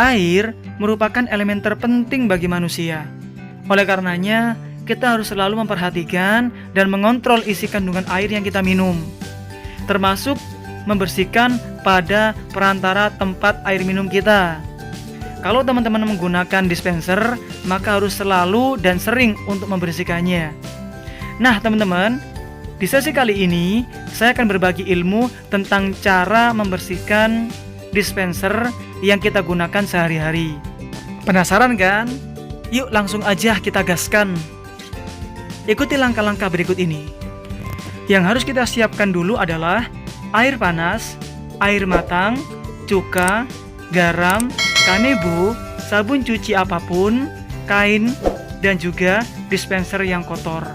Air merupakan elemen terpenting bagi manusia. Oleh karenanya, kita harus selalu memperhatikan dan mengontrol isi kandungan air yang kita minum, termasuk membersihkan pada perantara tempat air minum kita. Kalau teman-teman menggunakan dispenser, maka harus selalu dan sering untuk membersihkannya. Nah teman-teman, di sesi kali ini saya akan berbagi ilmu tentang cara membersihkan dispenser yang kita gunakan sehari-hari. Penasaran kan? Yuk langsung aja kita gaskan. Ikuti langkah-langkah berikut ini. Yang harus kita siapkan dulu adalah air panas, air matang, cuka, garam, kanebo, sabun cuci apapun, kain, dan juga dispenser yang kotor.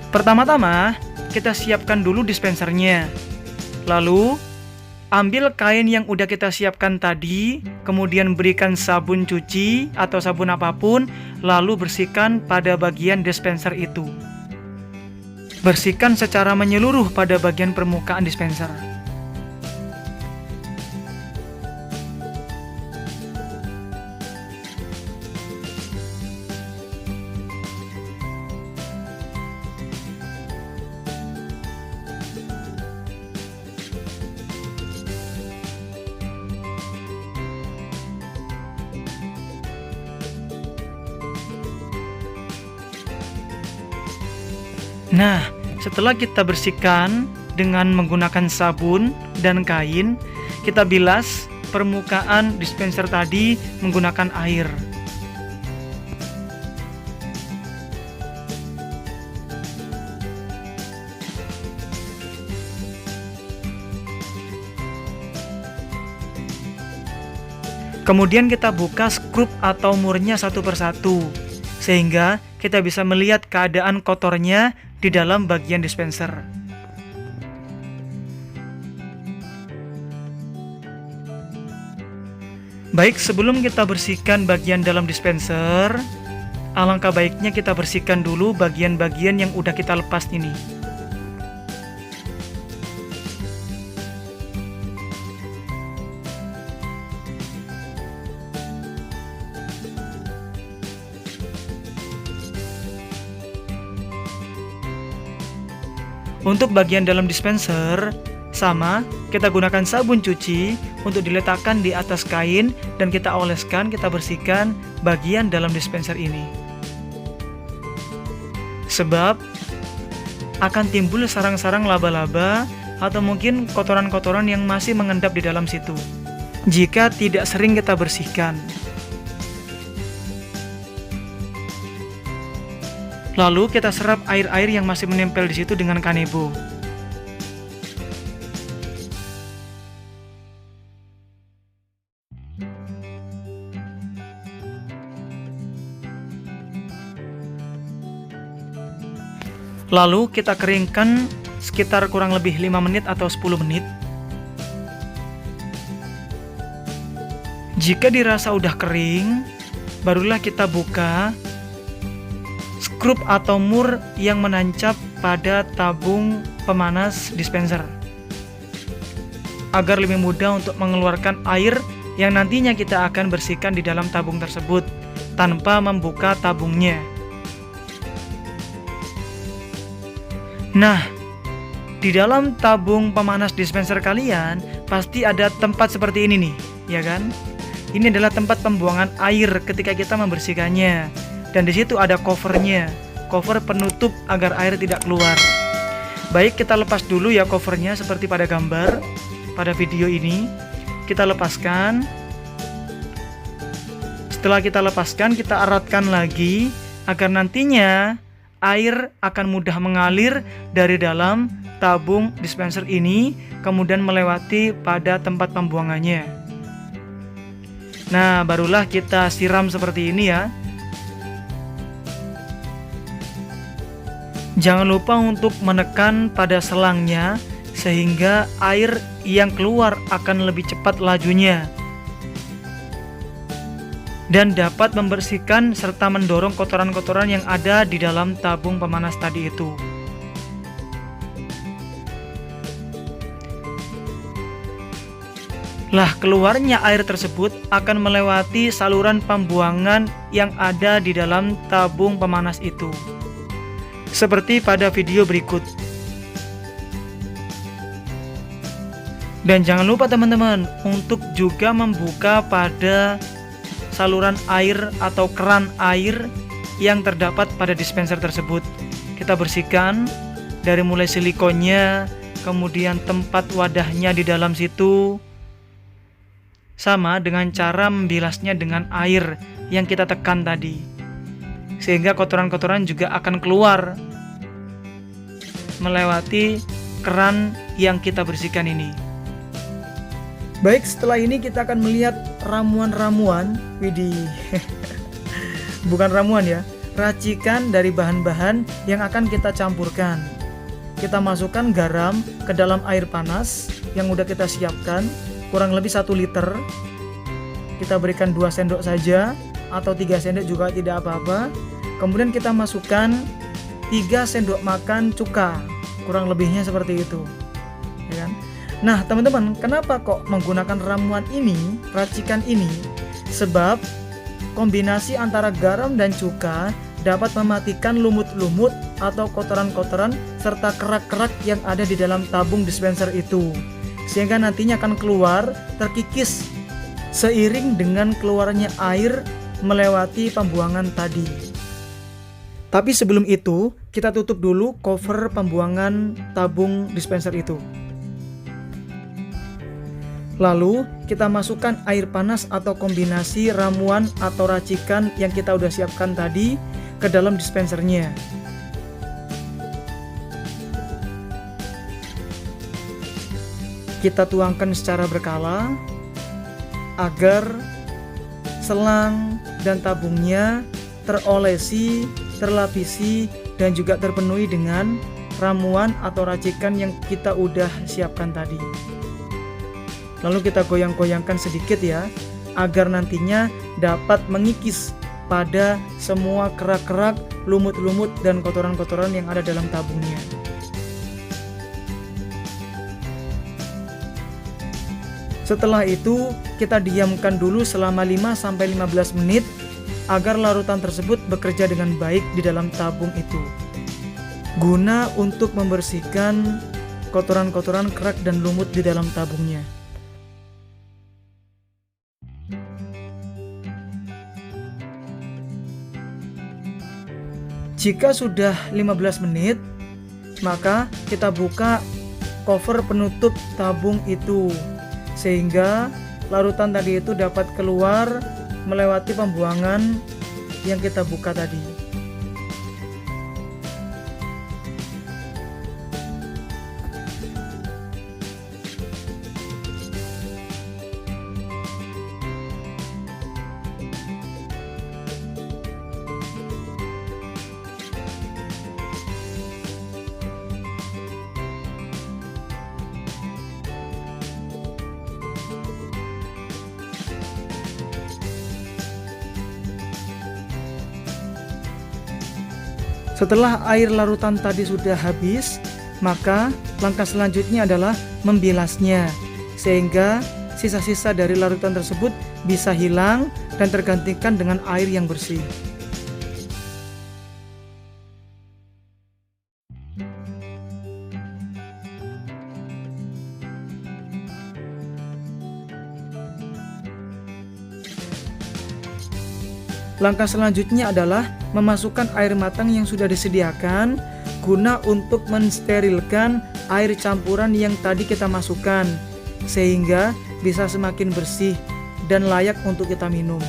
Pertama-tama, kita siapkan dulu dispensernya. Lalu, ambil kain yang udah kita siapkan tadi, kemudian berikan sabun cuci atau sabun apapun, lalu bersihkan pada bagian dispenser itu. Bersihkan secara menyeluruh pada bagian permukaan dispenser. Nah, setelah kita bersihkan dengan menggunakan sabun dan kain, kita bilas permukaan dispenser tadi menggunakan air. Kemudian kita buka skrup atau murnya satu persatu, sehingga kita bisa melihat keadaan kotornya di dalam bagian dispenser. Baik, sebelum kita bersihkan bagian dalam dispenser, alangkah baiknya kita bersihkan dulu bagian-bagian yang udah kita lepas ini. Untuk bagian dalam dispenser, sama, kita gunakan sabun cuci untuk diletakkan di atas kain dan kita oleskan, kita bersihkan bagian dalam dispenser ini. Sebab akan timbul sarang-sarang laba-laba atau mungkin kotoran-kotoran yang masih mengendap di dalam situ jika tidak sering kita bersihkan. Lalu kita serap air-air yang masih menempel di situ dengan kanebo. Lalu kita keringkan sekitar kurang lebih 5 menit atau 10 menit. Jika dirasa udah kering, barulah kita buka skrup atau mur yang menancap pada tabung pemanas dispenser, agar lebih mudah untuk mengeluarkan air yang nantinya kita akan bersihkan di dalam tabung tersebut tanpa membuka tabungnya. Nah, di dalam tabung pemanas dispenser kalian pasti ada tempat seperti ini nih, ya kan? Ini adalah tempat pembuangan air ketika kita membersihkannya. Dan di situ ada covernya, cover penutup agar air tidak keluar. Baik, kita lepas dulu ya covernya seperti pada gambar, pada video ini. Kita lepaskan. Setelah kita lepaskan, kita eratkan lagi agar nantinya air akan mudah mengalir dari dalam tabung dispenser ini, kemudian melewati pada tempat pembuangannya. Nah, barulah kita siram seperti ini ya. Jangan lupa untuk menekan pada selangnya sehingga air yang keluar akan lebih cepat lajunya dan dapat membersihkan serta mendorong kotoran-kotoran yang ada di dalam tabung pemanas tadi itu. Lah, keluarnya air tersebut akan melewati saluran pembuangan yang ada di dalam tabung pemanas itu. Seperti pada video berikut. Dan jangan lupa teman-teman untuk juga membuka pada saluran air atau keran air yang terdapat pada dispenser tersebut. Kita bersihkan dari mulai silikonnya, kemudian tempat wadahnya di dalam situ, sama dengan cara membilasnya dengan air yang kita tekan tadi, sehingga kotoran-kotoran juga akan keluar melewati keran yang kita bersihkan ini. Baik, setelah ini kita akan melihat ramuan-ramuan. Widih, bukan ramuan ya, racikan dari bahan-bahan yang akan kita campurkan. Kita masukkan garam ke dalam air panas yang udah kita siapkan, kurang lebih 1 liter. Kita berikan 2 sendok saja, atau 3 sendok juga tidak apa-apa. Kemudian kita masukkan 3 sendok makan cuka, kurang lebihnya seperti itu, ya kan? Nah teman-teman, kenapa kok menggunakan ramuan ini, racikan ini? Sebab kombinasi antara garam dan cuka dapat mematikan lumut-lumut atau kotoran-kotoran serta kerak-kerak yang ada di dalam tabung dispenser itu, sehingga nantinya akan keluar terkikis seiring dengan keluarnya air melewati pembuangan tadi. Tapi sebelum itu, kita tutup dulu cover pembuangan tabung dispenser itu. Lalu kita masukkan air panas atau kombinasi ramuan atau racikan yang kita udah siapkan tadi ke dalam dispensernya. Kita tuangkan secara berkala agar selang dan tabungnya terolesi, terlapisi, dan juga terpenuhi dengan ramuan atau racikan yang kita udah siapkan tadi. Lalu kita goyang-goyangkan sedikit ya, agar nantinya dapat mengikis pada semua kerak-kerak, lumut-lumut, dan kotoran-kotoran yang ada dalam tabungnya. Setelah itu, kita diamkan dulu selama 5-15 menit agar larutan tersebut bekerja dengan baik di dalam tabung itu, guna untuk membersihkan kotoran-kotoran, kerak, dan lumut di dalam tabungnya. Jika sudah 15 menit, maka kita buka cover penutup tabung itu, sehingga larutan tadi itu dapat keluar melewati pembuangan yang kita buka tadi. Setelah air larutan tadi sudah habis, maka langkah selanjutnya adalah membilasnya, sehingga sisa-sisa dari larutan tersebut bisa hilang dan tergantikan dengan air yang bersih. Langkah selanjutnya adalah memasukkan air matang yang sudah disediakan guna untuk mensterilkan air campuran yang tadi kita masukkan, sehingga bisa semakin bersih dan layak untuk kita minum.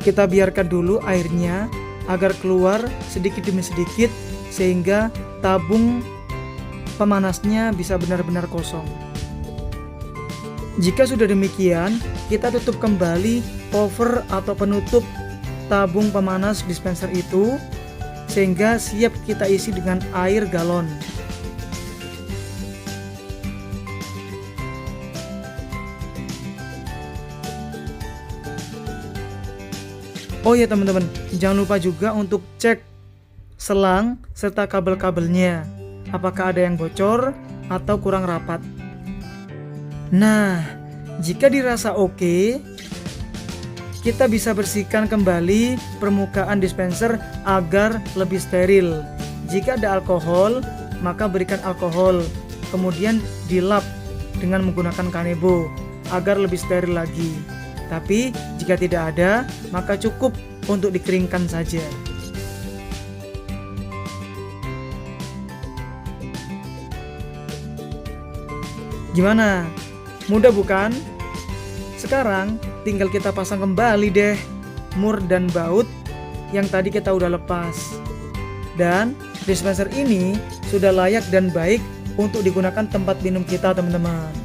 Kita biarkan dulu airnya agar keluar sedikit demi sedikit, sehingga tabung pemanasnya bisa benar-benar kosong. Jika sudah demikian, kita tutup kembali cover atau penutup tabung pemanas dispenser itu, sehingga siap kita isi dengan air galon. Oh ya teman-teman, jangan lupa juga untuk cek selang, serta kabel-kabelnya. Apakah ada yang bocor atau kurang rapat? Nah, jika dirasa oke, kita bisa bersihkan kembali permukaan dispenser agar lebih steril. Jika ada alkohol, maka berikan alkohol, kemudian dilap dengan menggunakan kanebo agar lebih steril lagi. Tapi jika tidak ada, maka cukup untuk dikeringkan saja. Gimana? Mudah bukan? Sekarang tinggal kita pasang kembali deh mur dan baut yang tadi kita udah lepas. Dan dispenser ini sudah layak dan baik untuk digunakan tempat minum kita, teman-teman.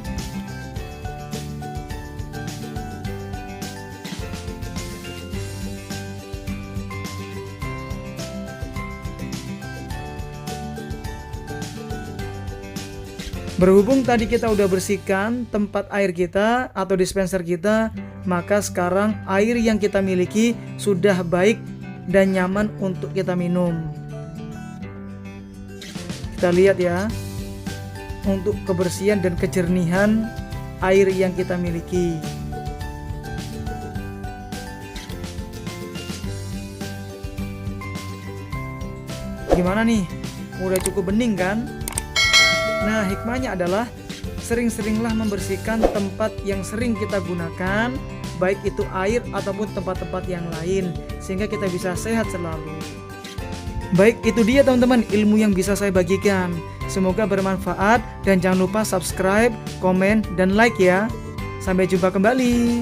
Berhubung tadi kita udah bersihkan tempat air kita atau dispenser kita, maka sekarang air yang kita miliki sudah baik dan nyaman untuk kita minum. Kita lihat ya, untuk kebersihan dan kejernihan air yang kita miliki. Gimana nih? Udah cukup bening kan? Nah, hikmahnya adalah sering-seringlah membersihkan tempat yang sering kita gunakan, baik itu air ataupun tempat-tempat yang lain, sehingga kita bisa sehat selalu. Baik, itu dia teman-teman ilmu yang bisa saya bagikan. Semoga bermanfaat dan jangan lupa subscribe, komen, dan like ya. Sampai jumpa kembali.